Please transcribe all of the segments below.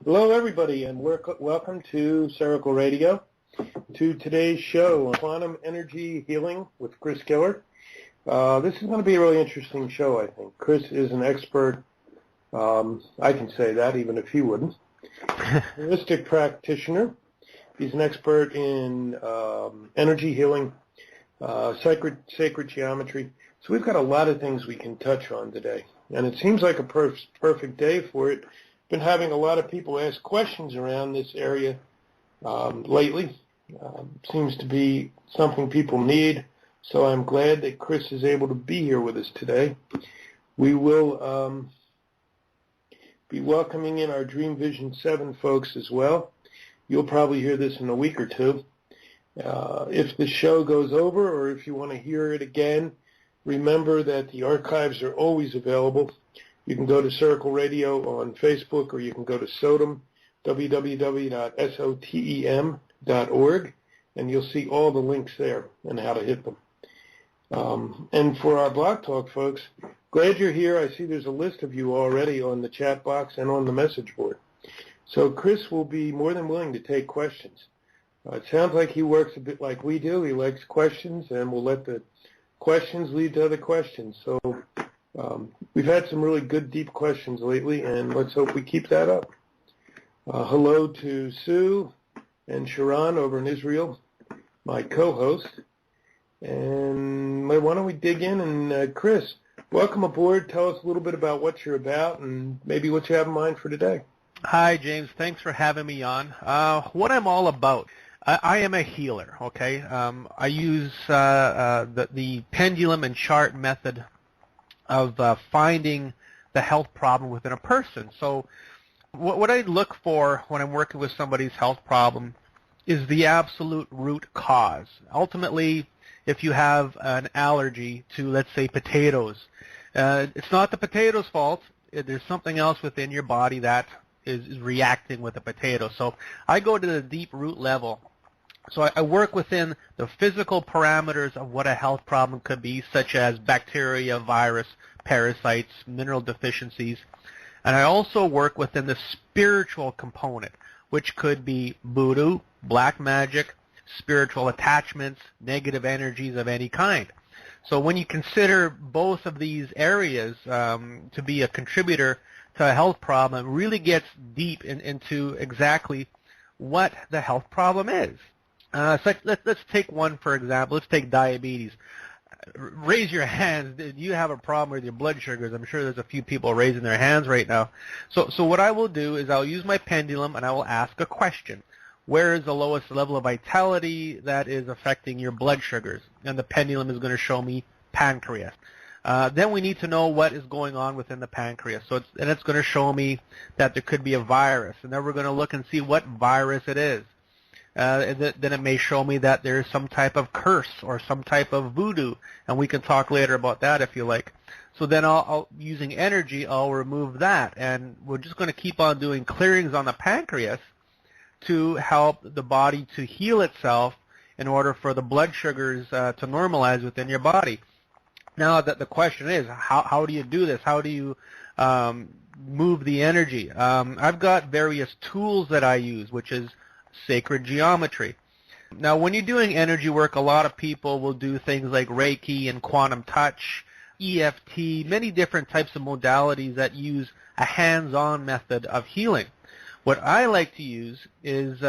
Hello, everybody, and welcome to Ciarcle Radio, to today's show on quantum energy healing with Chris Killer. This is going to be a really interesting show, I think. Chris is an expert, I can say that, even if he wouldn't, holistic practitioner. He's an expert in energy healing, sacred geometry. So we've got a lot of things we can touch on today, and it seems like a perfect day for it. Been having a lot of people ask questions around this area lately. Seems to be something people need, so I'm glad that Chris is able to be here with us today. We will be welcoming in our Dream Vision 7 folks as well. You'll probably hear this in a week or two. If the show goes over or if you want to hear it again, remember that the archives are always available. You can go to Ciarcle Radio on Facebook, or you can go to SOTEM, www.sotem.org, and you'll see all the links there and how to hit them. And for our Blog Talk folks, glad you're here. I see there's a list of you already on the chat box and on the message board. So Chris will be more than willing to take questions. It sounds like he works a bit like we do. He likes questions, and we'll let the questions lead to other questions. So we've had some really good, deep questions lately, and let's hope we keep that up. Hello to Sue and Sharon over in Israel, my co-host. And why don't we dig in? And Chris, welcome aboard. Tell us a little bit about what you're about and maybe what you have in mind for today. Hi, James. Thanks for having me on. What I'm all about, I am a healer, okay? I use the pendulum and chart method of finding the health problem within a person. So what I look for when I'm working with somebody's health problem is the absolute root cause. Ultimately, if you have an allergy to, let's say, potatoes, it's not the potato's fault. There's something else within your body that is reacting with the potato. So I go to the deep root level. So I work within the physical parameters of what a health problem could be, such as bacteria, virus, parasites, mineral deficiencies. And I also work within the spiritual component, which could be voodoo, black magic, spiritual attachments, negative energies of any kind. So when you consider both of these areas to be a contributor to a health problem, it really gets deep into exactly what the health problem is. So let's take one, for example. Let's take diabetes. Raise your hands. Do you have a problem with your blood sugars? I'm sure there's a few people raising their hands right now. So what I will do is I'll use my pendulum and I will ask a question. Where is the lowest level of vitality that is affecting your blood sugars? And the pendulum is going to show me pancreas. Then we need to know what is going on within the pancreas. So it's going to show me that there could be a virus. And then we're going to look and see what virus it is. Then it may show me that there is some type of curse or some type of voodoo, and we can talk later about that if you like. So then using energy, I'll remove that, and we're just going to keep on doing clearings on the pancreas to help the body to heal itself in order for the blood sugars to normalize within your body. Now the question is, how do you do this? How do you move the energy? I've got various tools that I use, which is sacred geometry. Now, when you're doing energy work, a lot of people will do things like reiki and quantum touch, EFT, many different types of modalities that use a hands-on method of healing. What I like to use is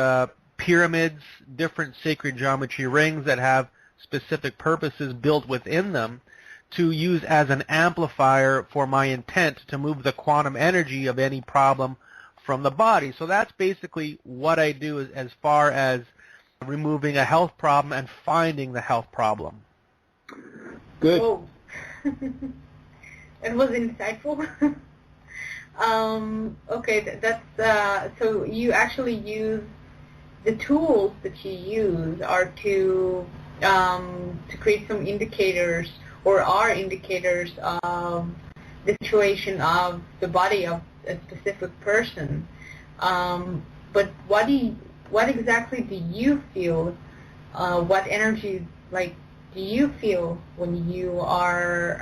pyramids, different sacred geometry rings that have specific purposes built within them to use as an amplifier for my intent to move the quantum energy of any problem from the body. So that's basically what I do as far as removing a health problem and finding the health problem. Good. Oh. It was insightful. Okay, that's so you actually use the tools that you use are to create some indicators or are indicators of the situation of the body of a specific person. But what exactly do you feel? What energy do you feel when you are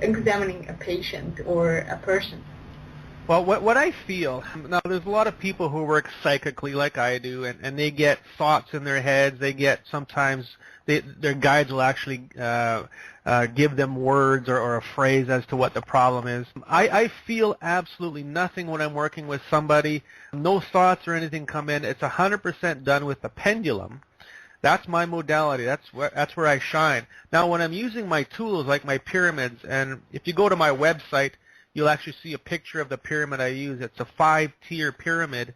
examining a patient or a person? Well, what I feel, now there's a lot of people who work psychically like I do, and they get thoughts in their heads. They get sometimes their guides will actually give them words or a phrase as to what the problem is. I feel absolutely nothing when I'm working with somebody. No thoughts or anything come in. It's 100% done with the pendulum. That's my modality. That's where I shine. Now, when I'm using my tools like my pyramids, and if you go to my website, you'll actually see a picture of the pyramid I use. It's a 5-tier pyramid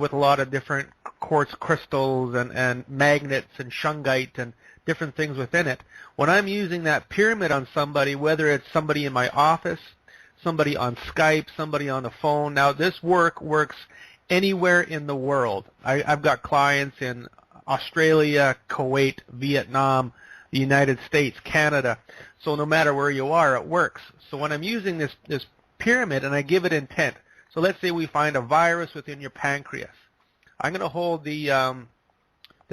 with a lot of different quartz crystals and magnets and shungite and different things within it. When I'm using that pyramid on somebody, whether it's somebody in my office, somebody on Skype, somebody on the phone, now this works anywhere in the world. I've got clients in Australia, Kuwait, Vietnam, the United States, Canada. So no matter where you are, it works. So when I'm using this pyramid and I give it intent, so let's say we find a virus within your pancreas. I'm going to hold the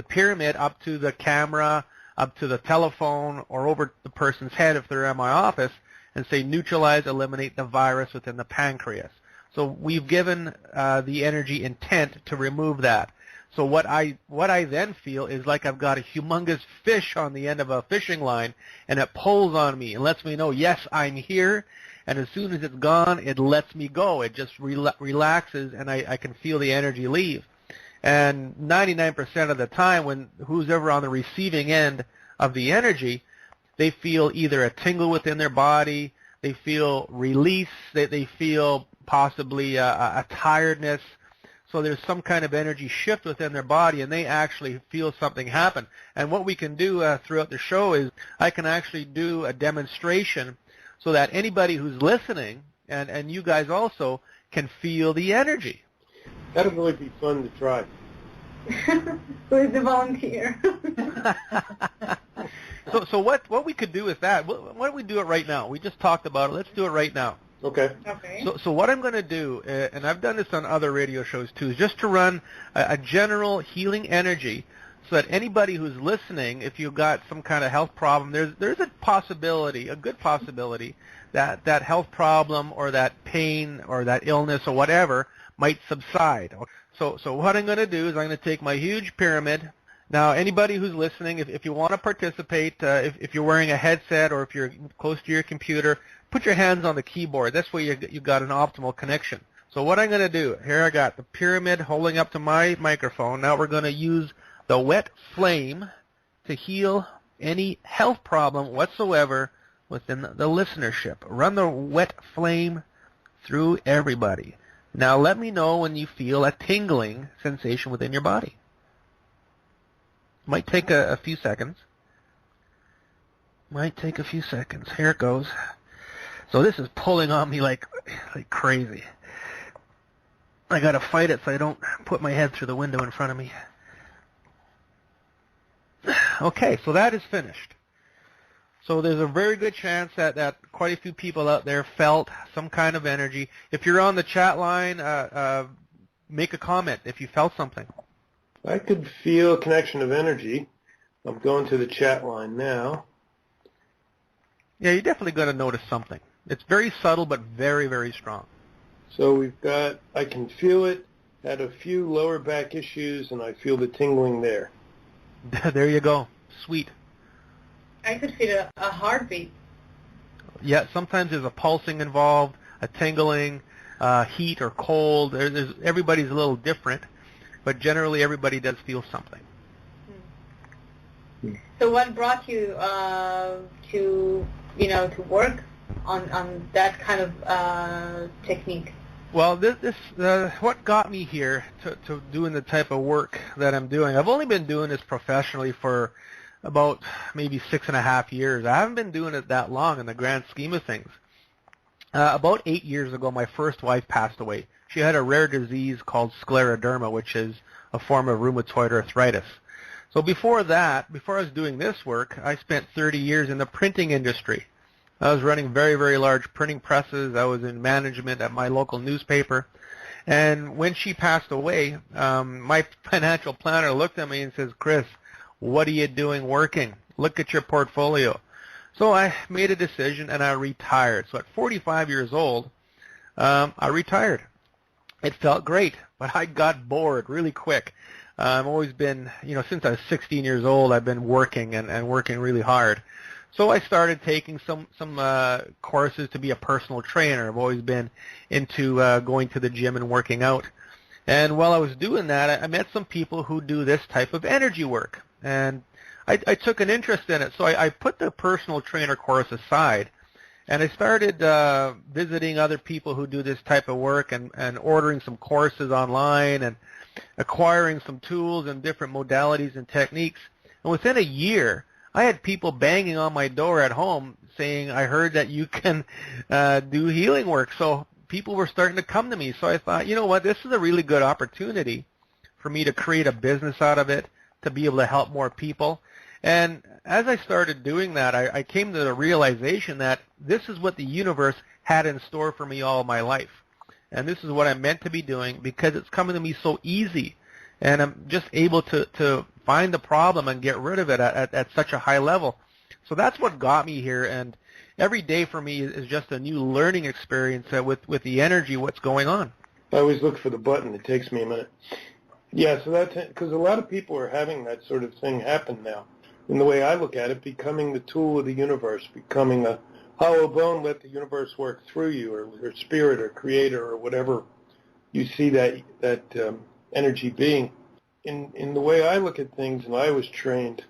pyramid up to the camera, up to the telephone, or over the person's head if they're in my office, and say neutralize, eliminate the virus within the pancreas. So we've given the energy intent to remove that. So what I then feel is like I've got a humongous fish on the end of a fishing line, and it pulls on me and lets me know, yes, I'm here. And as soon as it's gone, it lets me go. It just relaxes, and I can feel the energy leave. And 99% of the time, when who's ever on the receiving end of the energy, they feel either a tingle within their body, they feel release, they feel possibly a tiredness. So there's some kind of energy shift within their body, and they actually feel something happen. And what we can do throughout the show is I can actually do a demonstration so that anybody who's listening, and you guys also, can feel the energy. That would really be fun to try. Who's the volunteer? So what we could do with that, why don't we do it right now? We just talked about it. Let's do it right now. Okay. So what I'm going to do, and I've done this on other radio shows too, is just to run a general healing energy so that anybody who's listening, if you've got some kind of health problem, there's a possibility, a good possibility, that health problem or that pain or that illness or whatever might subside. So what I'm going to do is I'm going to take my huge pyramid. Now, anybody who's listening, if you want to participate, if you're wearing a headset or if you're close to your computer, put your hands on the keyboard. That's where you've got an optimal connection. So what I'm going to do, here I got the pyramid holding up to my microphone. Now we're going to use the wet flame to heal any health problem whatsoever within the listenership. Run the wet flame through everybody. Now let me know when you feel a tingling sensation within your body. Might take a few seconds. Here it goes. So this is pulling on me like crazy. I got to fight it so I don't put my head through the window in front of me. Okay, so that is finished. So there's a very good chance that quite a few people out there felt some kind of energy. If you're on the chat line, make a comment if you felt something. I could feel a connection of energy. I'm going to the chat line now. Yeah, you're definitely going to notice something. It's very subtle but very, very strong. So we've got, I can feel it, had a few lower back issues, and I feel the tingling there. There you go. Sweet. I could feel a heartbeat. Yeah, sometimes there's a pulsing involved, a tingling, heat or cold. Everybody's a little different, but generally everybody does feel something. So what brought you to work on that kind of technique? Well, what got me here to doing the type of work that I'm doing, I've only been doing this professionally for about maybe 6.5 years. I haven't been doing it that long in the grand scheme of things. About 8 years ago, my first wife passed away. She had a rare disease called scleroderma, which is a form of rheumatoid arthritis. So before I was doing this work, I spent 30 years in the printing industry. I was running very, very large printing presses. I was in management at my local newspaper. And when she passed away, my financial planner looked at me and says, "Chris, what are you doing working? Look at your portfolio." So I made a decision and I retired. So at 45 years old, I retired. It felt great, but I got bored really quick. I've always been, since I was 16 years old, I've been working and working really hard. So I started taking some courses to be a personal trainer. I've always been into going to the gym and working out. And while I was doing that, I met some people who do this type of energy work. And I took an interest in it. So I put the personal trainer course aside, and I started visiting other people who do this type of work and ordering some courses online and acquiring some tools and different modalities and techniques. And within a year, I had people banging on my door at home saying, I heard that you can do healing work. So people were starting to come to me. So I thought, you know what, this is a really good opportunity for me to create a business out of it, to be able to help more people. And as I started doing that, I came to the realization that this is what the universe had in store for me all my life. And this is what I'm meant to be doing because it's coming to me so easy. And I'm just able to find the problem and get rid of it at such a high level. So that's what got me here. And every day for me is just a new learning experience with the energy, what's going on. I always look for the button. It takes me a minute. Yeah, so that's it, because a lot of people are having that sort of thing happen now. In the way I look at it, becoming the tool of the universe, becoming a hollow bone, let the universe work through you, or spirit, or creator, or whatever you see that energy being. In the way I look at things, and I was trained,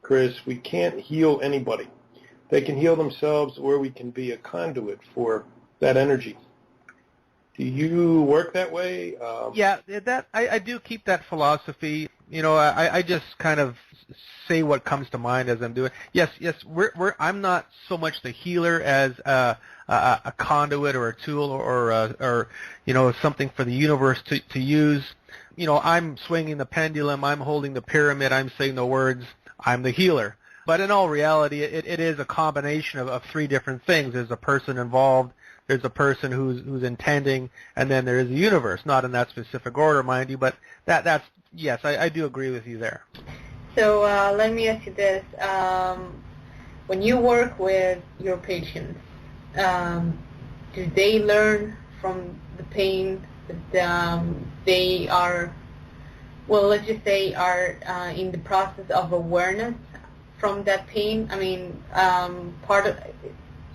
Chris, we can't heal anybody. They can heal themselves, or we can be a conduit for that energy. Do you work that way? Yeah, I do keep that philosophy. I just kind of say what comes to mind as I'm doing. Yes, I'm not so much the healer as a conduit or a tool or something for the universe to use. I'm swinging the pendulum, I'm holding the pyramid, I'm saying the words, I'm the healer. But in all reality, it is a combination of three different things. There's a person involved, there's a person who's intending, and then there is the universe. Not in that specific order, mind you, but that's yes, I do agree with you there. So let me ask you this. When you work with your patients, do they learn from the pain that they are, well, let's just say are in the process of awareness from that pain? I mean, part of,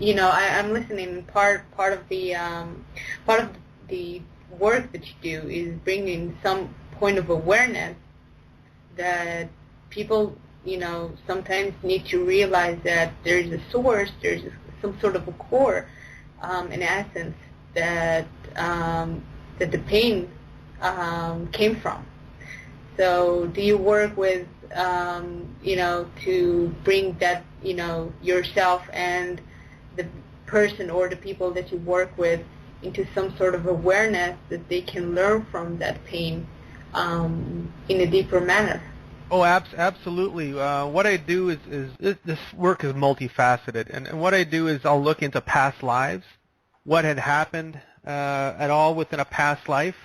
I'm listening. Part of the work that you do is bringing some point of awareness that people, sometimes need to realize that there's a source, there's some sort of a core, in essence, that the pain came from. So do you work with, to bring that, yourself and the person or the people that you work with into some sort of awareness that they can learn from that pain in a deeper manner? Oh, absolutely. What I do is this work is multifaceted, and what I do is I'll look into past lives, what had happened at all within a past life.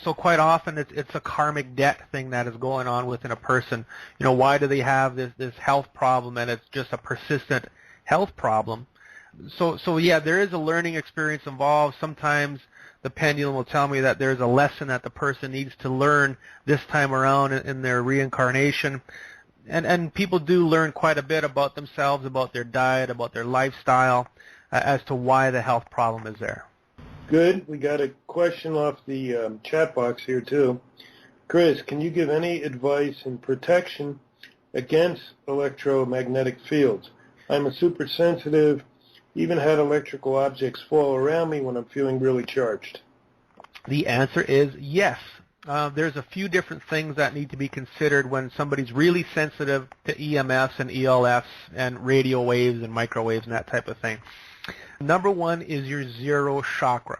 So quite often it's a karmic debt thing that is going on within a person. Why do they have this health problem, and it's just a persistent health problem. So yeah, there is a learning experience involved. Sometimes the pendulum will tell me that there's a lesson that the person needs to learn this time around in their reincarnation. And people do learn quite a bit about themselves, about their diet, about their lifestyle, as to why the health problem is there. Good. We got a question off the chat box here, too. Chris, can you give any advice in protection against electromagnetic fields? I'm a super sensitive, even had electrical objects fall around me when I'm feeling really charged. The answer is yes. There's a few different things that need to be considered when somebody's really sensitive to EMFs and ELFs and radio waves and microwaves and that type of thing. Number one is your zero chakra.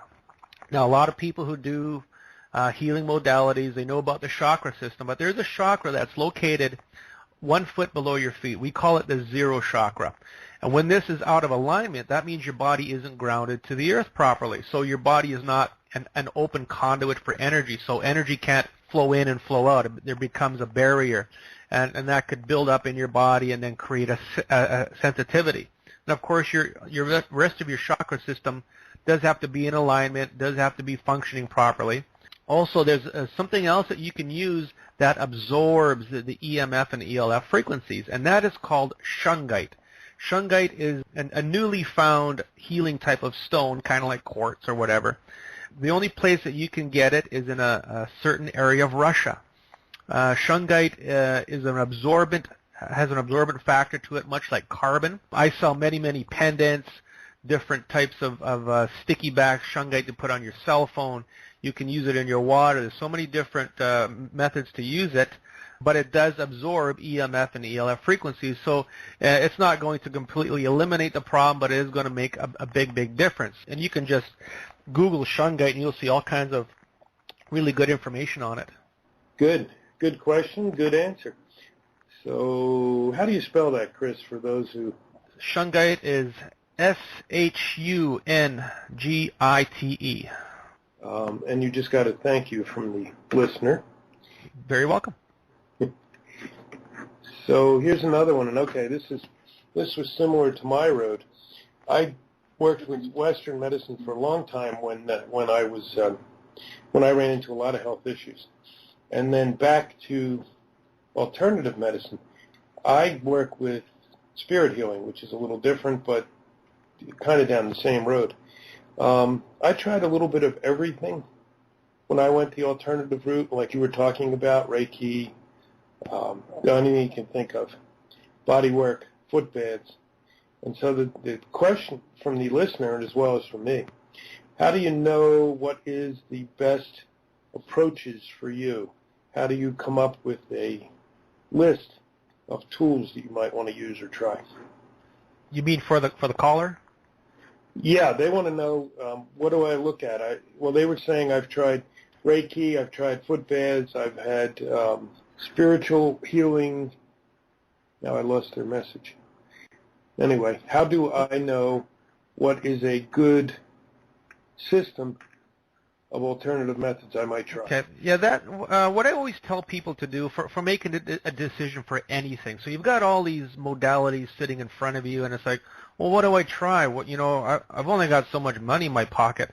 Now, a lot of people who do healing modalities, they know about the chakra system, but there's a chakra that's located 1 foot below your feet. We call it the zero chakra. And when this is out of alignment, that means your body isn't grounded to the earth properly. So your body is not an open conduit for energy. So energy can't flow in and flow out. There becomes a barrier. And that could build up in your body and then create a sensitivity. And of course, your rest of your chakra system does have to be in alignment, does have to be functioning properly. Also, there's something else that you can use that absorbs the EMF and ELF frequencies, and that is called shungite. Shungite is a newly found healing type of stone, kind of like quartz or whatever. The only place that you can get it is in a certain area of Russia. Shungite is has an absorbent factor to it, much like carbon. I sell many pendants, different types of sticky back shungite to put on your cell phone. You can use it in your water. There's so many different methods to use it, but it does absorb EMF and ELF frequencies, so it's not going to completely eliminate the problem, but it is going to make a big difference. And you can just Google shungite, and you'll see all kinds of really good information on it. Good question, good answer. So how do you spell that, Chris, for those who... Shungite is SHUNGITE. And you just got a thank you from the listener. Very welcome. So here's another one, and okay, this was similar to my road. I worked with Western medicine for a long time when I ran into a lot of health issues, and then back to alternative medicine. I work with spirit healing, which is a little different, but kind of down the same road. I tried a little bit of everything when I went the alternative route, like you were talking about, Reiki, anything you can think of, body work, foot baths. And so the question from the listener, as well as from me, how do you know what is the best approaches for you? How do you come up with a list of tools that you might want to use or try? You mean for the caller? Yeah, they want to know, what do I look at? Well, they were saying I've tried Reiki, I've tried foot baths, I've had spiritual healing. Now I lost their message. Anyway, how do I know what is a good system of alternative methods I might try? Okay. Yeah, what I always tell people to do for making a decision for anything. So you've got all these modalities sitting in front of you, and it's like, well, what do I try? I've only got so much money in my pocket,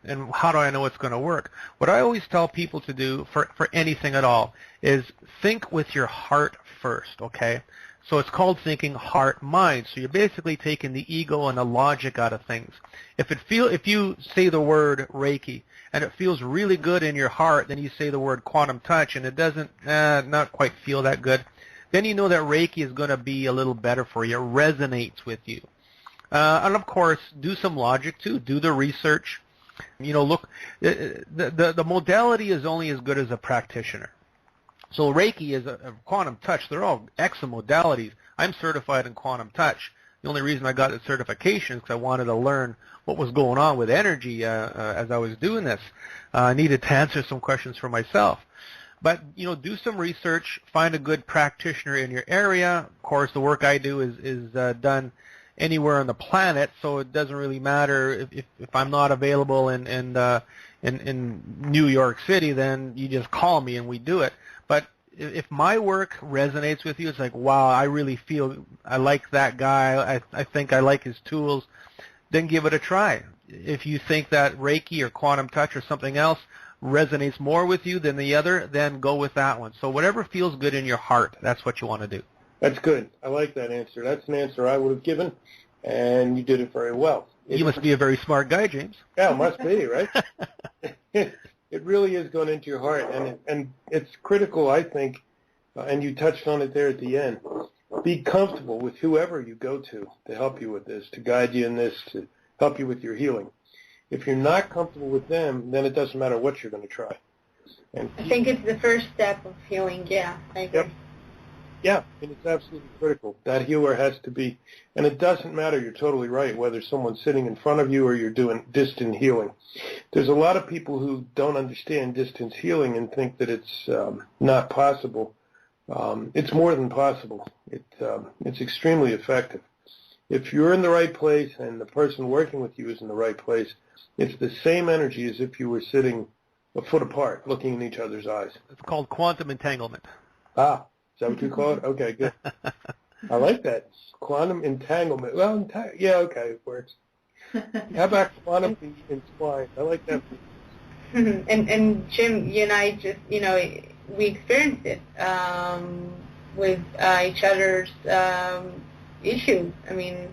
and how do I know it's going to work? What I always tell people to do for anything at all is think with your heart first, okay? So it's called thinking heart-mind. So you're basically taking the ego and the logic out of things. If you say the word Reiki and it feels really good in your heart, then you say the word quantum touch and it doesn't not quite feel that good, then you know that Reiki is going to be a little better for you. It resonates with you. And of course, do some logic too. Do the research. Look, the modality is only as good as a practitioner. So Reiki is a quantum touch. They're all excellent modalities. I'm certified in quantum touch. The only reason I got the certification is because I wanted to learn what was going on with energy as I was doing this. I needed to answer some questions for myself. But, do some research, find a good practitioner in your area. Of course, the work I do is done anywhere on the planet, so it doesn't really matter if I'm not available in New York City, then you just call me and we do it. But if my work resonates with you, it's like, wow, I really feel I like that guy, I think I like his tools, then give it a try. If you think that Reiki or quantum touch or something else resonates more with you than the other, then go with that one. So whatever feels good in your heart, that's what you want to do. That's good. I like that answer. That's an answer I would have given, and you did it very well. You must be a very smart guy, James. Yeah, it must be, right? It really is going into your heart, and it's critical, I think, and you touched on it there at the end. Be comfortable with whoever you go to help you with this, to guide you in this, to help you with your healing. If you're not comfortable with them, then it doesn't matter what you're going to try. And I think it's the first step of healing, yeah, I agree. Yep. Yeah, and it's absolutely critical. That healer has to be, and it doesn't matter, you're totally right, whether someone's sitting in front of you or you're doing distant healing. There's a lot of people who don't understand distance healing and think that it's not possible. It's more than possible. It's extremely effective. If you're in the right place and the person working with you is in the right place, it's the same energy as if you were sitting a foot apart, looking in each other's eyes. It's called quantum entanglement. Ah. Is that what you call it? Okay, good. I like that. Quantum entanglement. Well, yeah, okay, it works. How about quantum entwined? I like that. And Jim, you and I just, we experienced it with each other's issues. I mean,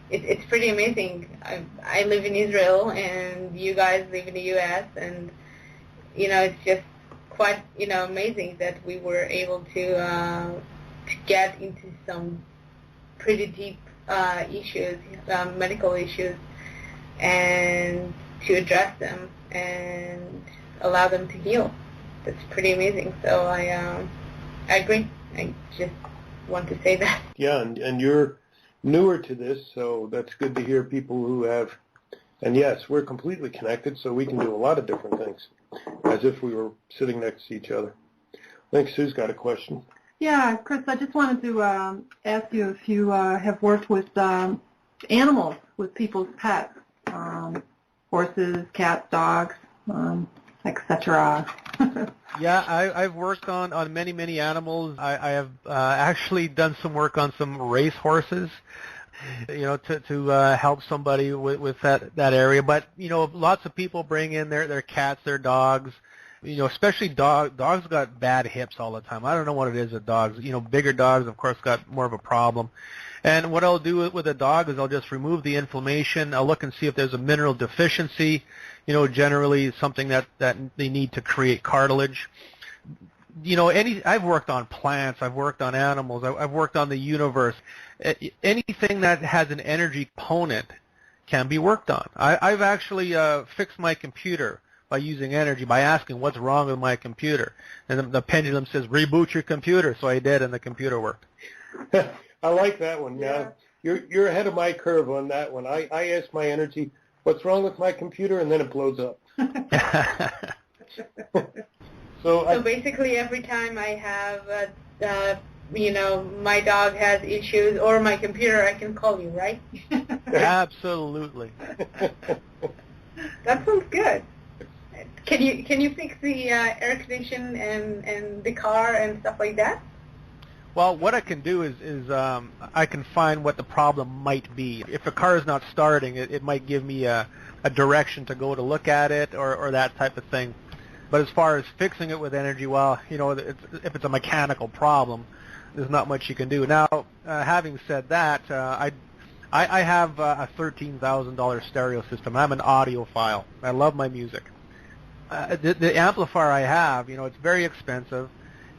it's pretty amazing. I live in Israel, and you guys live in the U.S., and, it's just quite, amazing that we were able to get into some pretty deep issues, medical issues, and to address them and allow them to heal. That's pretty amazing. So I agree. I just want to say that. Yeah, and you're newer to this, so that's good to hear people who have. And yes, we're completely connected, so we can do a lot of different things, as if we were sitting next to each other. I think Sue's got a question. Yeah, Chris, I just wanted to ask you if you have worked with animals, with people's pets, horses, cats, dogs, etc. Yeah, I've worked on many animals. I have actually done some work on some race horses, to help somebody with that area. But lots of people bring in their cats, their dogs. Especially dogs got bad hips all the time. I don't know what it is with dogs. Bigger dogs, of course, got more of a problem. And what I'll do with a dog is I'll just remove the inflammation. I'll look and see if there's a mineral deficiency, generally something that they need to create cartilage. I've worked on plants, I've worked on animals, I've worked on the universe. Anything that has an energy component can be worked on. I've actually fixed my computer by using energy, by asking what's wrong with my computer. And the pendulum says, reboot your computer. So I did, and the computer worked. I like that one. Yeah. You're ahead of my curve on that one. I ask my energy, what's wrong with my computer, and then it blows up. So basically every time I have, my dog has issues or my computer, I can call you, right? Absolutely. That sounds good. Can you fix the air condition and the car and stuff like that? Well, what I can do is I can find what the problem might be. If a car is not starting, it might give me a direction to go to look at it or that type of thing. But as far as fixing it with energy, well, if it's a mechanical problem, there's not much you can do. Now, having said that, I have a $13,000 stereo system. I'm an audiophile. I love my music. The amplifier I have, it's very expensive,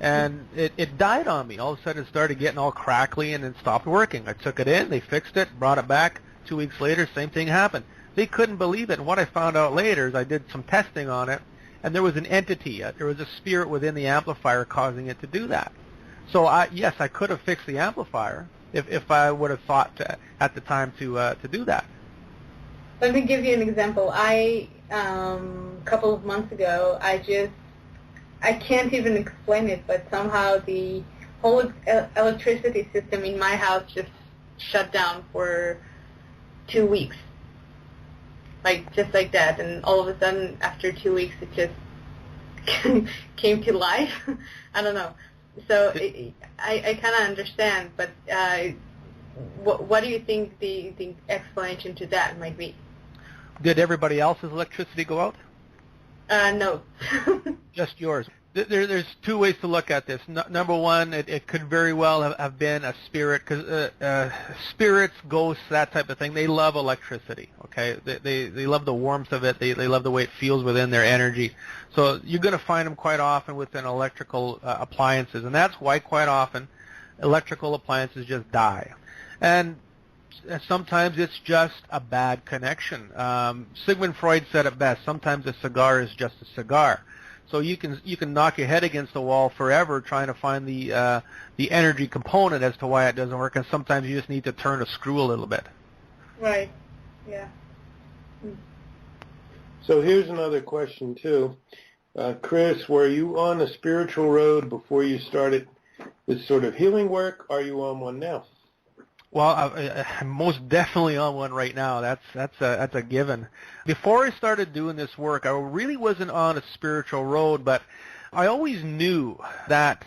and it died on me. All of a sudden, it started getting all crackly, and it stopped working. I took it in, they fixed it, brought it back. 2 weeks later, same thing happened. They couldn't believe it, and what I found out later is I did some testing on it, and there was an entity, there was a spirit within the amplifier causing it to do that. So, yes, I could have fixed the amplifier if I would have thought at the time to do that. Let me give you an example. A couple of months ago, I can't even explain it, but somehow the whole electricity system in my house just shut down for 2 weeks. Just like that, and all of a sudden, after 2 weeks, it just came to life. I don't know. So I kind of understand, but what do you think the explanation to that might be? Did everybody else's electricity go out? No. Just yours. There's two ways to look at this. Number one, it could very well have been a spirit, because spirits, ghosts, that type of thing, they love electricity. Okay, they love the warmth of it. They love the way it feels within their energy. So you're going to find them quite often within electrical appliances, and that's why quite often electrical appliances just die. And sometimes it's just a bad connection. Sigmund Freud said it best. Sometimes a cigar is just a cigar. So you can knock your head against the wall forever trying to find the energy component as to why it doesn't work, and sometimes you just need to turn a screw a little bit. Right. Yeah. So here's another question too, Chris. Were you on a spiritual road before you started this sort of healing work? Are you on one now? Well, I'm most definitely on one right now. That's a given. Before I started doing this work, I really wasn't on a spiritual road, but I always knew that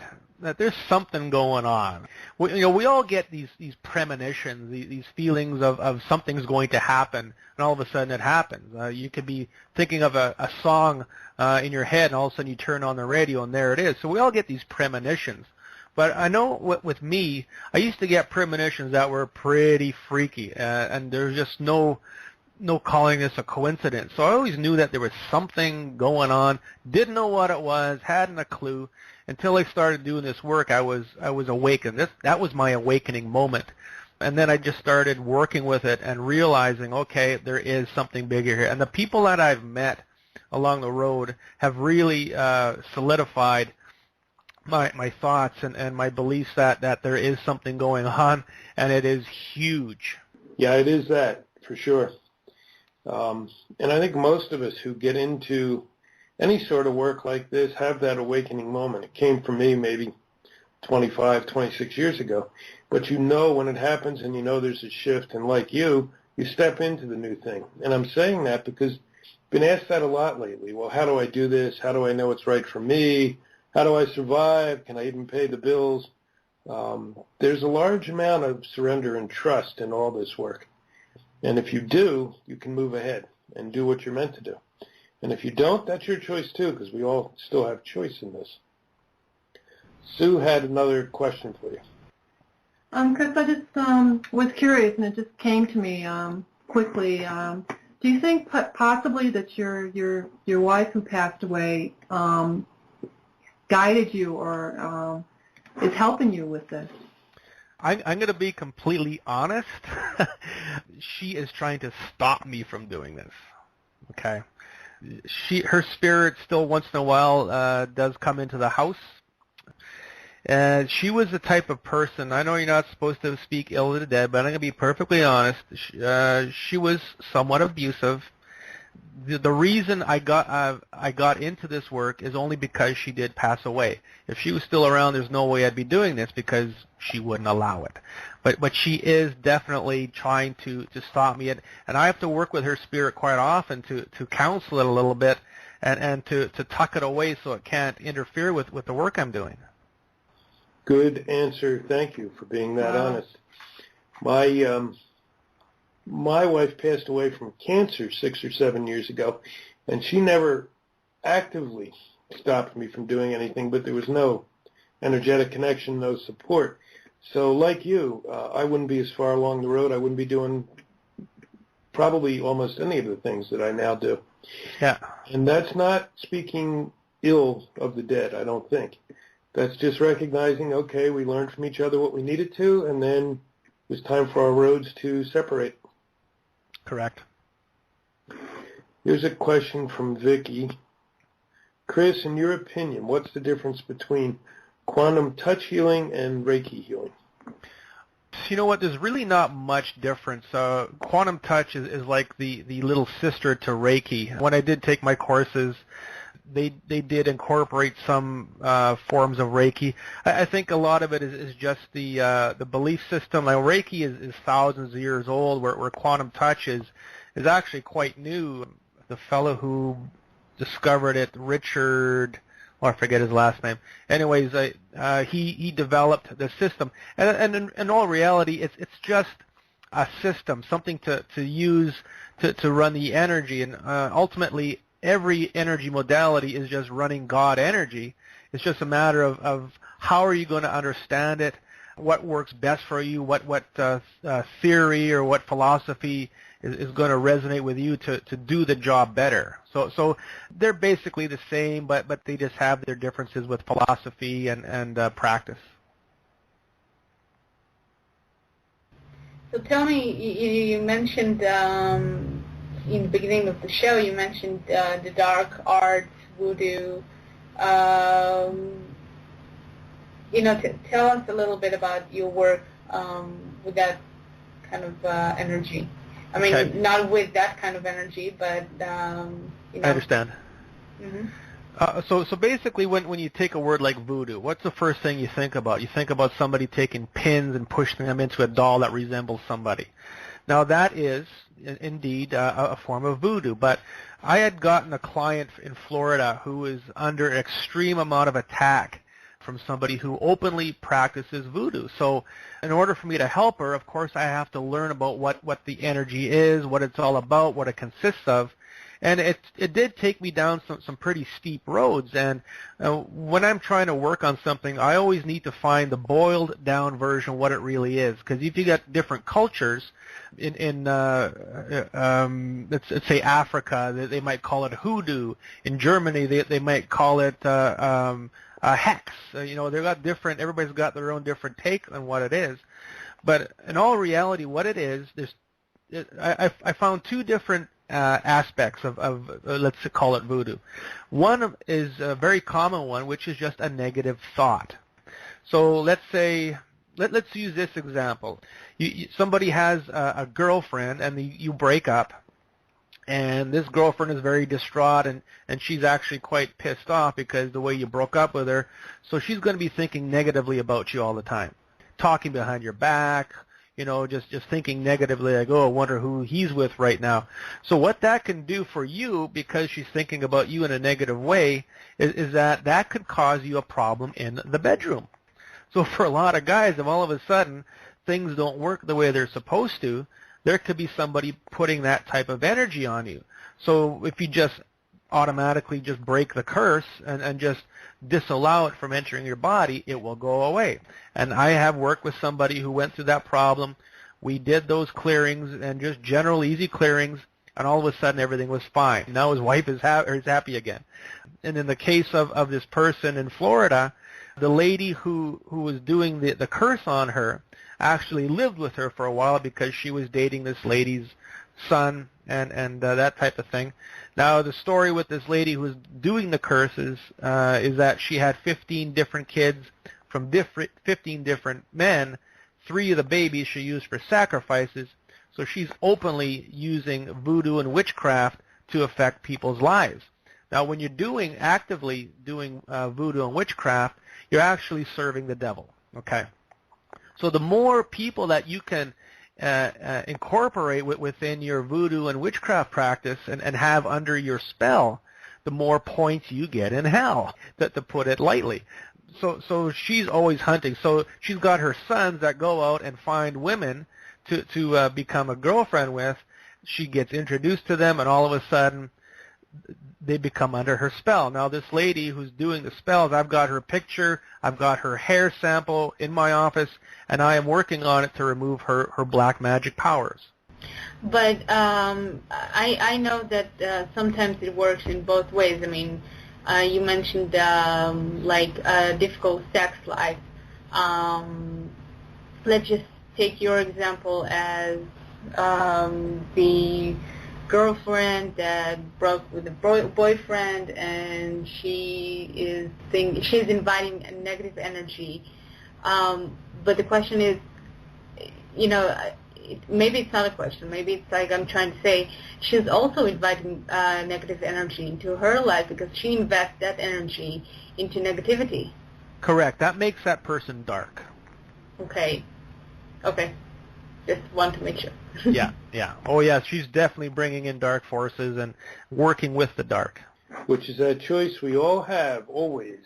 there's something going on. We all get these premonitions, these feelings of something's going to happen, and all of a sudden it happens. You could be thinking of a song in your head, and all of a sudden you turn on the radio, and there it is. So we all get these premonitions. But I know with me, I used to get premonitions that were pretty freaky, and there's just no calling this a coincidence. So I always knew that there was something going on, didn't know what it was, hadn't a clue. Until I started doing this work, I was awakened. That was my awakening moment. And then I just started working with it and realizing, okay, there is something bigger here. And the people that I've met along the road have really solidified my thoughts and my beliefs that there is something going on, and it is huge. Yeah, it is that, for sure. And I think most of us who get into any sort of work like this have that awakening moment. It came from me maybe 25, 26 years ago. But you know when it happens, and you know there's a shift, and like you step into the new thing. And I'm saying that because I've been asked that a lot lately. Well, how do I do this? How do I know it's right for me? How do I survive? Can I even pay the bills? There's a large amount of surrender and trust in all this work. And if you do, you can move ahead and do what you're meant to do. And if you don't, that's your choice too, because we all still have choice in this. Sue had another question for you. Chris, I just was curious, and it just came to me quickly. Do you think possibly that your wife who passed away guided you or is helping you with this? I'm going to be completely honest. She is trying to stop me from doing this. Okay. Her spirit still once in a while does come into the house. She was the type of person, I know you're not supposed to speak ill of the dead, but I'm going to be perfectly honest. She was somewhat abusive. The reason I got into this work is only because she did pass away. If she was still around, there's no way I'd be doing this because she wouldn't allow it. But she is definitely trying to stop me, and I have to work with her spirit quite often to counsel it a little bit and to tuck it away so it can't interfere with the work I'm doing. Good answer. Thank you for being that honest. My wife passed away from cancer 6 or 7 years ago, and she never actively stopped me from doing anything, but there was no energetic connection, no support. So like you, I wouldn't be as far along the road. I wouldn't be doing probably almost any of the things that I now do. Yeah. And that's not speaking ill of the dead, I don't think. That's just recognizing, okay, we learned from each other what we needed to, and then it was time for our roads to separate. Correct. Here's a question from Vicky. Chris, in your opinion, what's the difference between quantum touch healing and reiki healing? You know what? There's really not much difference. Quantum touch is like the little sister to reiki. When I did take my courses, they did incorporate some forms of reiki. I think a lot of it is just the belief system. Like reiki is thousands of years old, where quantum touch is actually quite new. The fellow who discovered it, Richard, I forget his last name. Anyways, he developed the system, and in all reality, it's just a system, something to use to run the energy, and ultimately, every energy modality is just running God energy. It's just a matter of how are you going to understand it, what works best for you, what theory or what philosophy is going to resonate with you to do the job better. So they're basically the same, but they just have their differences with philosophy and practice. So tell me, you mentioned in the beginning of the show, you mentioned the dark arts, voodoo. Tell us a little bit about your work with that kind of energy. I mean, okay. Not with that kind of energy, but I understand. Mm-hmm. So basically, when you take a word like voodoo, what's the first thing you think about? You think about somebody taking pins and pushing them into a doll that resembles somebody. Now that is indeed a form of voodoo, but I had gotten a client in Florida who was under an extreme amount of attack from somebody who openly practices voodoo. So in order for me to help her, of course, I have to learn about what the energy is, what it's all about, what it consists of. And it did take me down some pretty steep roads. And when I'm trying to work on something, I always need to find the boiled down version of what it really is. Because if you got different cultures, in let's say Africa, they might call it hoodoo. In Germany, they might call it a hex. They've got different. Everybody's got their own different take on what it is. But in all reality, what it is, I found two different aspects of let's call it voodoo. One is a very common one, which is just a negative thought. So let's say, let's use this example. Somebody has a girlfriend, and you break up, and this girlfriend is very distraught, and she's actually quite pissed off because the way you broke up with her. So she's going to be thinking negatively about you all the time, talking behind your back, just thinking negatively, like, oh, I wonder who he's with right now. So what that can do for you, because she's thinking about you in a negative way, is that could cause you a problem in the bedroom. So for a lot of guys, if all of a sudden things don't work the way they're supposed to, there could be somebody putting that type of energy on you. So if you just automatically just break the curse and just disallow it from entering your body, it will go away. And I have worked with somebody who went through that problem. We did those clearings and just general easy clearings, and all of a sudden everything was fine. Now his wife is happy again. And in the case of this person in Florida, the lady who was doing the curse on her actually lived with her for a while because she was dating this lady's son and that type of thing. Now, the story with this lady who was doing the curses is that she had 15 different kids from 15 different men. 3 of the babies she used for sacrifices. So she's openly using voodoo and witchcraft to affect people's lives. Now, when you're actively doing voodoo and witchcraft, you're actually serving the devil. Okay. So the more people that you can incorporate within your voodoo and witchcraft practice and have under your spell, the more points you get in hell, to put it lightly. So she's always hunting. So she's got her sons that go out and find women to become a girlfriend with. She gets introduced to them, and all of a sudden they become under her spell. Now, this lady who's doing the spells, I've got her picture, I've got her hair sample in my office, and I am working on it to remove her black magic powers. But I know that sometimes it works in both ways. I mean, you mentioned like a difficult sex life. Let's just take your example as the girlfriend that broke with a boyfriend, and she's inviting a negative energy. But the question is, maybe it's not a question. Maybe it's like I'm trying to say she's also inviting negative energy into her life because she invests that energy into negativity. Correct. That makes that person dark. Okay. Just want to make sure. Yeah. Oh, yeah, she's definitely bringing in dark forces and working with the dark. Which is a choice we all have, always.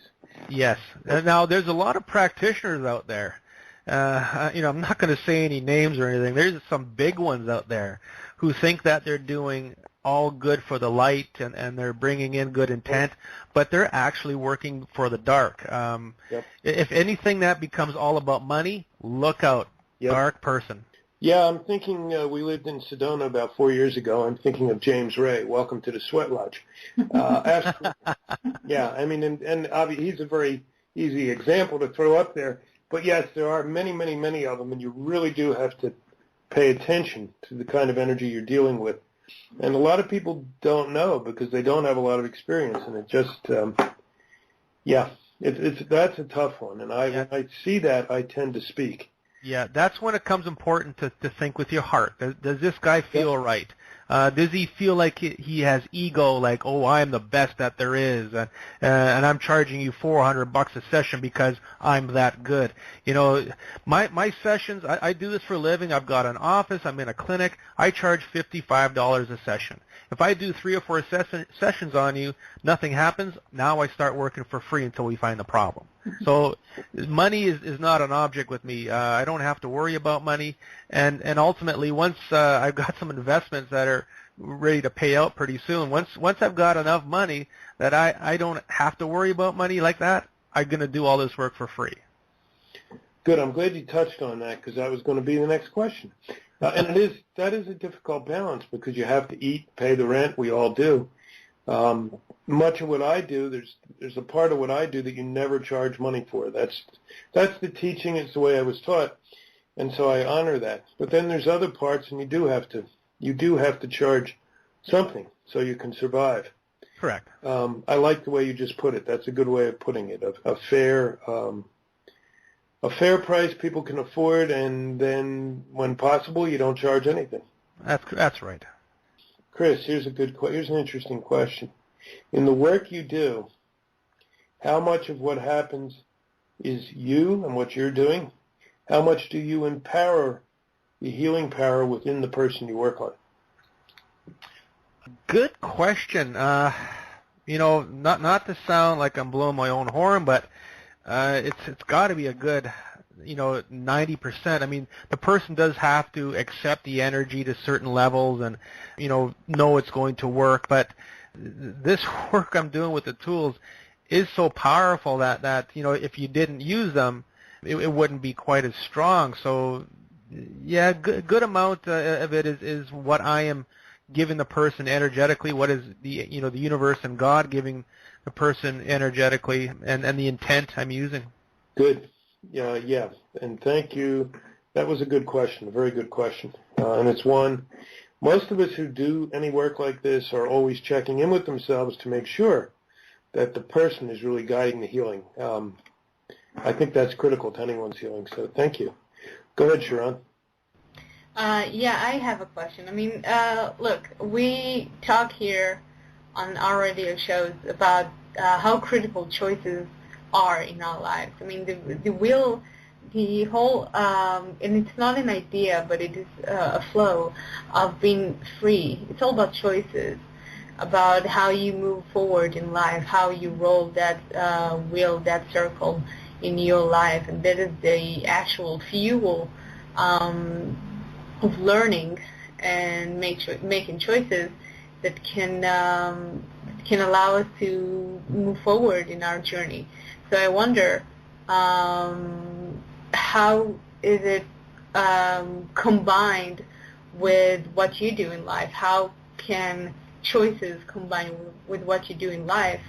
Yes. Now, there's a lot of practitioners out there. I'm not going to say any names or anything. There's some big ones out there who think that they're doing all good for the light and they're bringing in good intent, but they're actually working for the dark. Yep. If anything that becomes all about money, look out. Yep. Dark person. Yeah, I'm thinking we lived in Sedona about 4 years ago. I'm thinking of James Ray. Welcome to the Sweat Lodge. Yeah, I mean, and obviously he's a very easy example to throw up there. But yes, there are many, many, many of them, and you really do have to pay attention to the kind of energy you're dealing with. And a lot of people don't know because they don't have a lot of experience, and it just, that's a tough one. And when I see that, I tend to speak. Yeah, that's when it comes important to think with your heart. Does this guy feel right? Does he feel like he has ego, like, oh, I'm the best that there is, and I'm charging you $400 a session because I'm that good? My sessions, I do this for a living. I've got an office. I'm in a clinic. I charge $55 a session. If I do 3 or 4 sessions on you, nothing happens. Now I start working for free until we find the problem. So money is not an object with me. I don't have to worry about money. And ultimately, once I've got some investments that are ready to pay out pretty soon, once I've got enough money that I don't have to worry about money like that, I'm going to do all this work for free. Good. I'm glad you touched on that because that was going to be the next question. And that is a difficult balance because you have to eat, pay the rent. We all do. Much of what I do, there's a part of what I do that you never charge money for. That's the teaching. It's the way I was taught, and so I honor that. But then there's other parts, and you do have to charge something so you can survive. Correct. I like the way you just put it. That's a good way of putting it. A fair price people can afford, and then when possible, you don't charge anything. That's right. Chris, here's an interesting question. In the work you do, how much of what happens is you and what you're doing? How much do you empower the healing power within the person you work on? Good question. Not to sound like I'm blowing my own horn, but it's got to be a good 90%. I mean, the person does have to accept the energy to certain levels and, know it's going to work. But this work I'm doing with the tools is so powerful that if you didn't use them, it wouldn't be quite as strong. So, yeah, good amount of it is what I am giving the person energetically, what is the universe and God giving the person energetically, and the intent I'm using. Good. Yeah, and thank you. That was a good question, a very good question. And it's one, most of us who do any work like this are always checking in with themselves to make sure that the person is really guiding the healing. I think that's critical to anyone's healing, so thank you. Go ahead, Sharon. Yeah, I have a question. I mean, look, we talk here on our radio shows about how critical choices are in our lives. I mean, the whole, and it's not an idea, but it is a flow of being free. It's all about choices, about how you move forward in life, how you roll that wheel, that circle in your life, and that is the actual fuel of learning and making choices that can allow us to move forward in our journey. So I wonder, how is it combined with what you do in life? How can choices combine with what you do in life?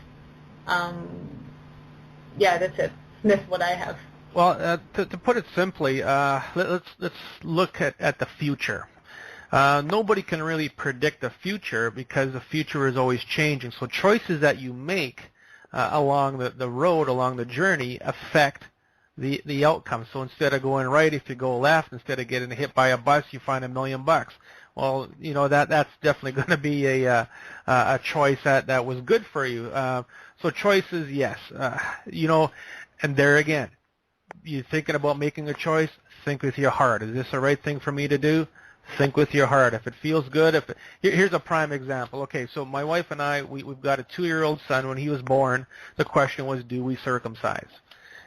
Yeah, that's it. That's what I have. Well, to put it simply, let's look at the future. Nobody can really predict the future because the future is always changing. So choices that you make along the road, along the journey, affect the outcome. So instead of going right, if you go left, instead of getting hit by a bus, you find $1 million. Well, that's definitely going to be a choice that was good for you. So choices, yes. And there again, you're thinking about making a choice, think with your heart. Is this the right thing for me to do? Think with your heart. If it feels good, here's a prime example. Okay, so my wife and I, we've got a 2-year-old son. When he was born, the question was, do we circumcise?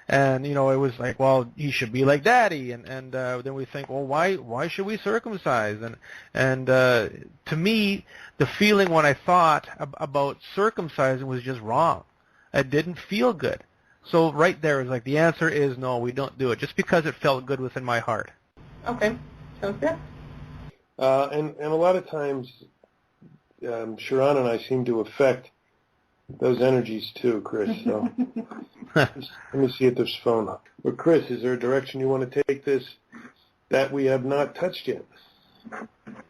And, it was like, well, he should be like Daddy. And then we think, well, why should we circumcise? And to me, the feeling when I thought about circumcising was just wrong. It didn't feel good. So right there is like the answer is no, we don't do it, just because it felt good within my heart. Okay, sounds good. And a lot of times, Sharon and I seem to affect those energies too, Chris. So let me see if there's phone up. But Chris, is there a direction you want to take this that we have not touched yet?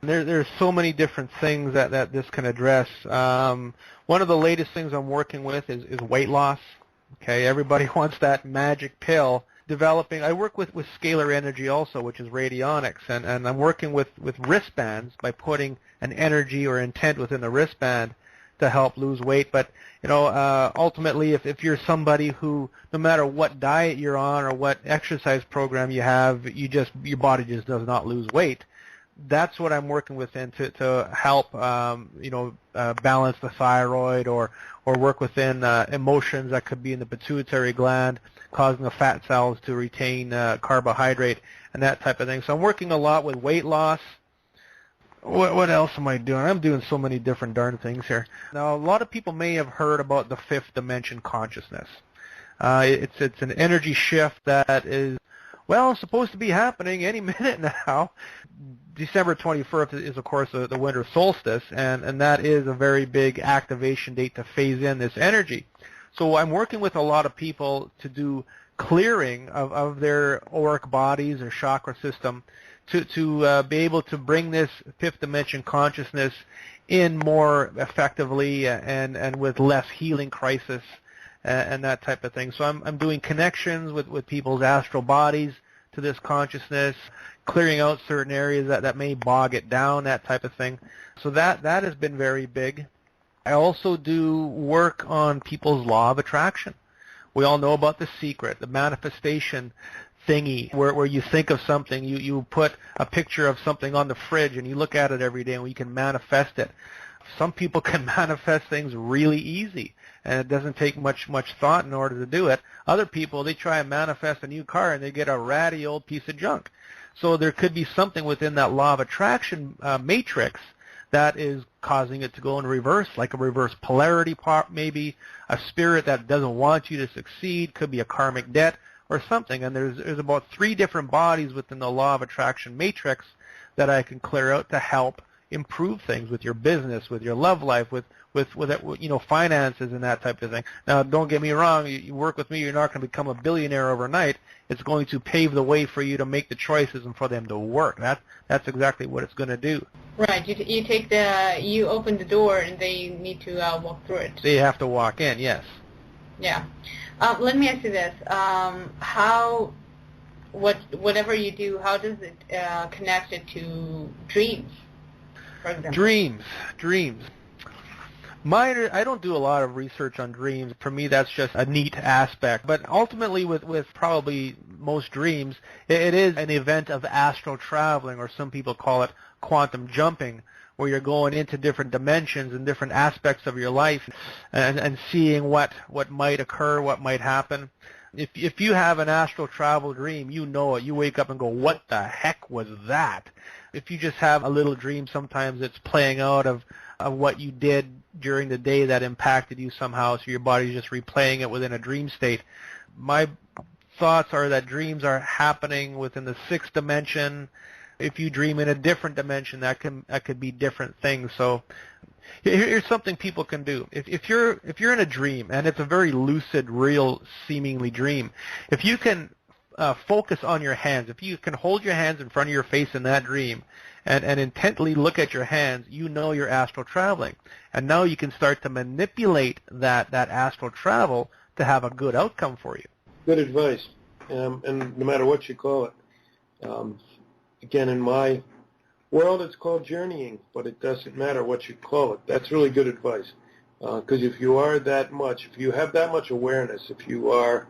There's so many different things that this can address. One of the latest things I'm working with is weight loss. Okay, everybody wants that magic pill. I work with scalar energy also, which is radionics, and I'm working with wristbands by putting an energy or intent within the wristband to help lose weight. But ultimately, if you're somebody who, no matter what diet you're on or what exercise program you have, your body just does not lose weight, that's what I'm working within to help, balance the thyroid or work within emotions that could be in the pituitary gland, causing the fat cells to retain carbohydrate and that type of thing. So I'm working a lot with weight loss. What else am I doing? I'm doing so many different darn things here. Now, a lot of people may have heard about the fifth dimension consciousness. It's an energy shift that is, supposed to be happening any minute now. December 21st is, of course, the winter solstice, and that is a very big activation date to phase in this energy. So I'm working with a lot of people to do clearing of their auric bodies or chakra system to be able to bring this fifth dimension consciousness in more effectively and with less healing crisis and that type of thing. So I'm doing connections with people's astral bodies to this consciousness, clearing out certain areas that may bog it down, that type of thing. So that has been very big. I also do work on people's law of attraction. We all know about The Secret, the manifestation thingy, where you think of something, you put a picture of something on the fridge and you look at it every day and you can manifest it. Some people can manifest things really easy, and it doesn't take much thought in order to do it. Other people, they try and manifest a new car and they get a ratty old piece of junk. So there could be something within that law of attraction matrix that is causing it to go in reverse, like a reverse polarity part, maybe a spirit that doesn't want you to succeed, could be a karmic debt or something. And there's about 3 different bodies within the law of attraction matrix that I can clear out to help improve things with your business, with your love life, with finances and that type of thing. Now, don't get me wrong, you work with me, you're not going to become a billionaire overnight. It's going to pave the way for you to make the choices and for them to work. That's exactly what it's going to do. Right. You open the door and they need to walk through it. They have to walk in, yes. Yeah. Let me ask you this. Whatever you do, how does it connect it to dreams, for example? Dreams. I don't do a lot of research on dreams. For me, that's just a neat aspect. But ultimately, with probably most dreams, it is an event of astral traveling, or some people call it quantum jumping, where you're going into different dimensions and different aspects of your life and seeing what might occur, what might happen. If you have an astral travel dream, you know it. You wake up and go, what the heck was that? If you just have a little dream, sometimes it's playing out of what you did during the day that impacted you somehow, so your body's just replaying it within a dream state. My thoughts are that dreams are happening within the 6th dimension. If you dream in a different dimension, that could be different things. So here's something people can do. If you're in a dream, and it's a very lucid, real, seemingly dream, if you can focus on your hands, if you can hold your hands in front of your face in that dream and intently look at your hands, you know you're astral traveling. And now you can start to manipulate that astral travel to have a good outcome for you. Good advice. And no matter what you call it. Again, in my world, it's called journeying, but it doesn't matter what you call it. That's really good advice. Because if you have that much awareness, if you are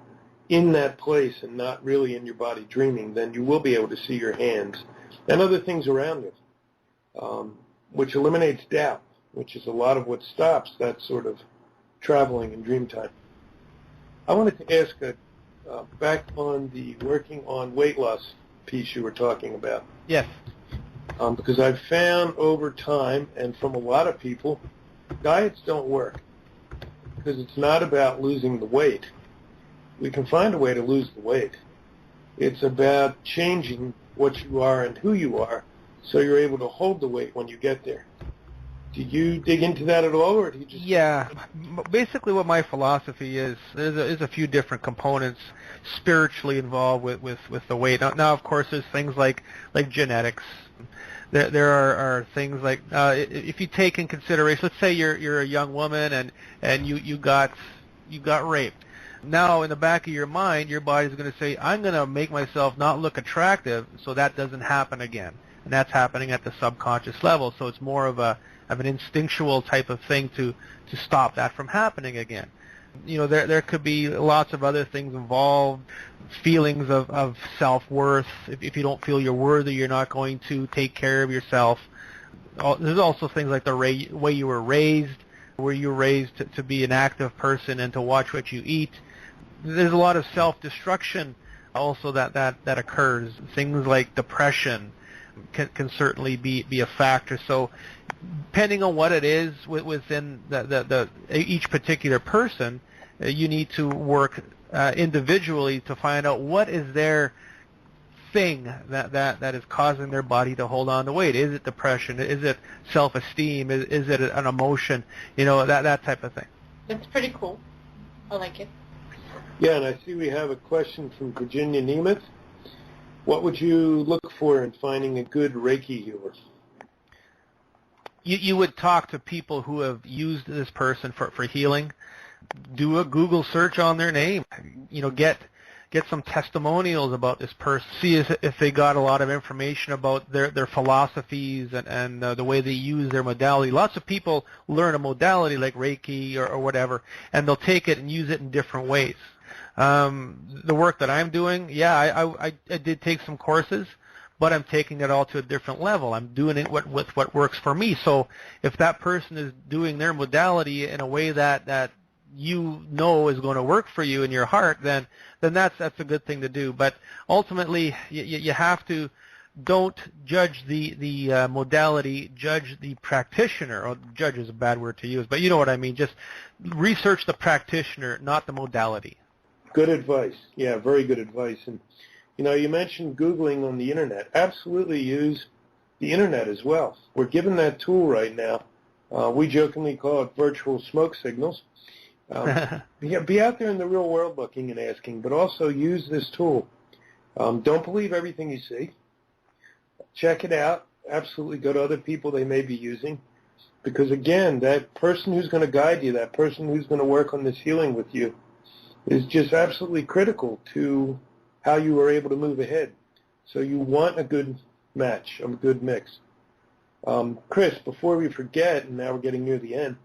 in that place and not really in your body dreaming, then you will be able to see your hands and other things around you, which eliminates doubt, which is a lot of what stops that sort of traveling in dream time. I wanted to ask back on the working on weight loss piece you were talking about. Yes. Because I've found over time, and from a lot of people, diets don't work because it's not about losing the weight. We can find a way to lose the weight. It's about changing what you are and who you are so you're able to hold the weight when you get there. Do you dig into that at all, or do you just... Yeah. Basically what my philosophy is, there's a few different components spiritually involved with the weight. Now, of course, there's things like genetics. There are things like, if you take in consideration, let's say you're a young woman and you got raped. Now, in the back of your mind, your body's going to say, I'm going to make myself not look attractive so that doesn't happen again. And that's happening at the subconscious level. So it's more of an instinctual type of thing to stop that from happening again. There could be lots of other things involved, feelings of self-worth. If you don't feel you're worthy, you're not going to take care of yourself. There's also things like the way you were raised. Were you raised to be an active person and to watch what you eat? There's a lot of self-destruction also that occurs. Things like depression can certainly be a factor. So depending on what it is within each particular person, you need to work individually to find out what is their thing that is causing their body to hold on to weight. Is it depression? Is it self-esteem? Is it an emotion? That type of thing. That's pretty cool. I like it. Yeah, and I see we have a question from Virginia Nemeth. What would you look for in finding a good Reiki healer? You would talk to people who have used this person for healing. Do a Google search on their name. Get some testimonials about this person. See if they got a lot of information about their philosophies and the way they use their modality. Lots of people learn a modality like Reiki or whatever, and they'll take it and use it in different ways. The work that I'm doing, I did take some courses, but I'm taking it all to a different level. I'm doing it with what works for me. So if that person is doing their modality in a way that is going to work for you in your heart, then that's a good thing to do. But ultimately, you have to don't judge the modality, judge the practitioner. Or judge is a bad word to use, but you know what I mean. Just research the practitioner, not the modality. Good advice. Yeah, very good advice. And, you mentioned Googling on the Internet. Absolutely use the Internet as well. We're given that tool right now. We jokingly call it virtual smoke signals. Be out there in the real world looking and asking, but also use this tool. Don't believe everything you see. Check it out. Absolutely go to other people they may be using. Because, again, that person who's going to guide you, that person who's going to work on this healing with you, is just absolutely critical to how you are able to move ahead. So you want a good match, a good mix. Chris, before we forget, and now we're getting near the end,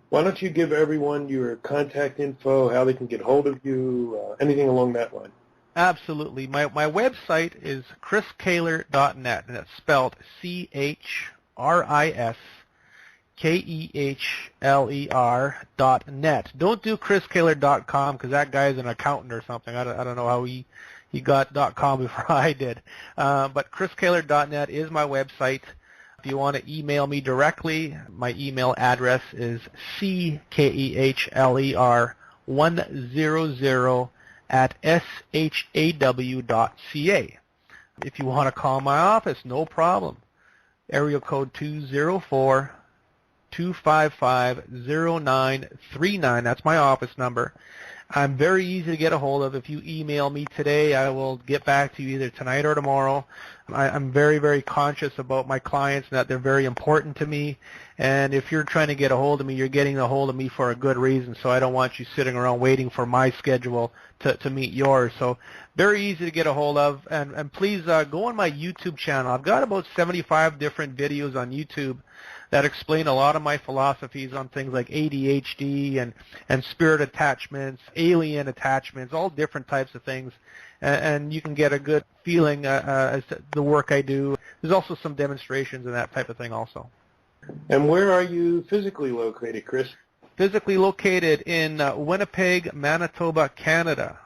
why don't you give everyone your contact info, how they can get hold of you, anything along that line? Absolutely. My website is chriskeehler.net, and it's spelled CHRISKEHLER.net. Don't do chriskeehler.com because that guy's an accountant or something. I don't know how he got .com before I did. But chriskeehler.net is my website. If you want to email me directly, my email address is CKEHLER100@shaw.ca. If you want to call my office, no problem. Area code 204-255-0939. That's my office number. I'm very easy to get a hold of. If you email me today, I will get back to you either tonight or tomorrow. I'm very, very conscious about my clients and that they're very important to me. And if you're trying to get a hold of me, you're getting a hold of me for a good reason. So I don't want you sitting around waiting for my schedule to meet yours. So very easy to get a hold of. And please go on my YouTube channel. I've got about 75 different videos on YouTube that explain a lot of my philosophies on things like ADHD and spirit attachments, alien attachments, all different types of things. And you can get a good feeling as to the work I do. There's also some demonstrations and that type of thing also. And where are you physically located, Chris? Physically located in Winnipeg, Manitoba, Canada.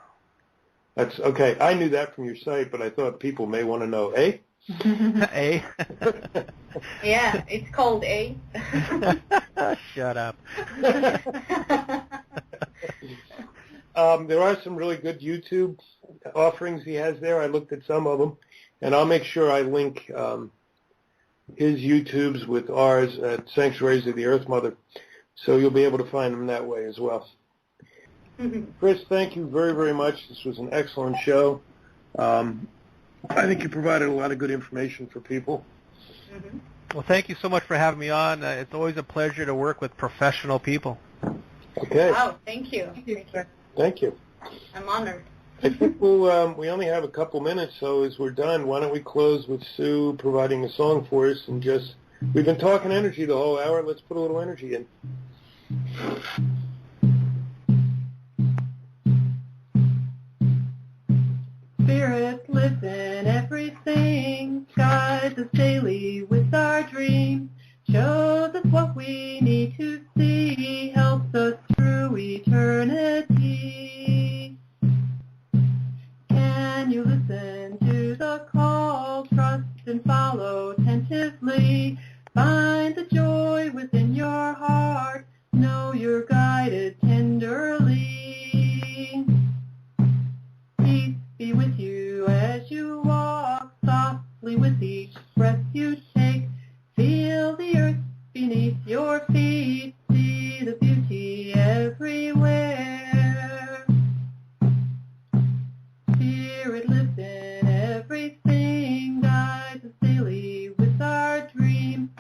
That's okay. I knew that from your site, but I thought people may want to know, eh? A. Yeah, it's called A. Shut up. There are some really good YouTube offerings he has there. I looked at some of them, and I'll make sure I link his YouTubes with ours at Sanctuaries of the Earth Mother, so you'll be able to find them that way as well. Chris, thank you very, very much. This was an excellent show. I think you provided a lot of good information for people. Well, thank you so much for having me on. It's always a pleasure to work with professional people. Okay. Wow, thank you. Thank you. I'm honored. I think we only have a couple minutes, so as we're done, why don't we close with Sue providing a song for us and just, we've been talking energy the whole hour, let's put a little energy in. listen, everything guides us daily with our dreams, shows us what we need to see, helps us through eternity. Can you listen to the call, trust and follow attentively, find the joy within your heart, know you're guided tenderly. Peace be with you as you walk softly with each breath you take. Feel the earth beneath your feet, see the beauty everywhere. Spirit lives in everything, guides us daily with our dreams,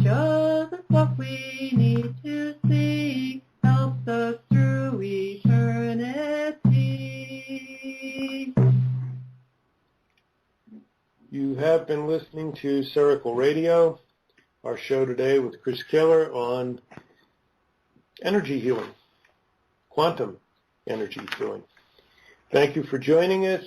shows us what we need to see, helps us through eternity. You have been listening to Ciarcle Radio, our show today with Chris Keller on energy healing, quantum energy healing. Thank you for joining us.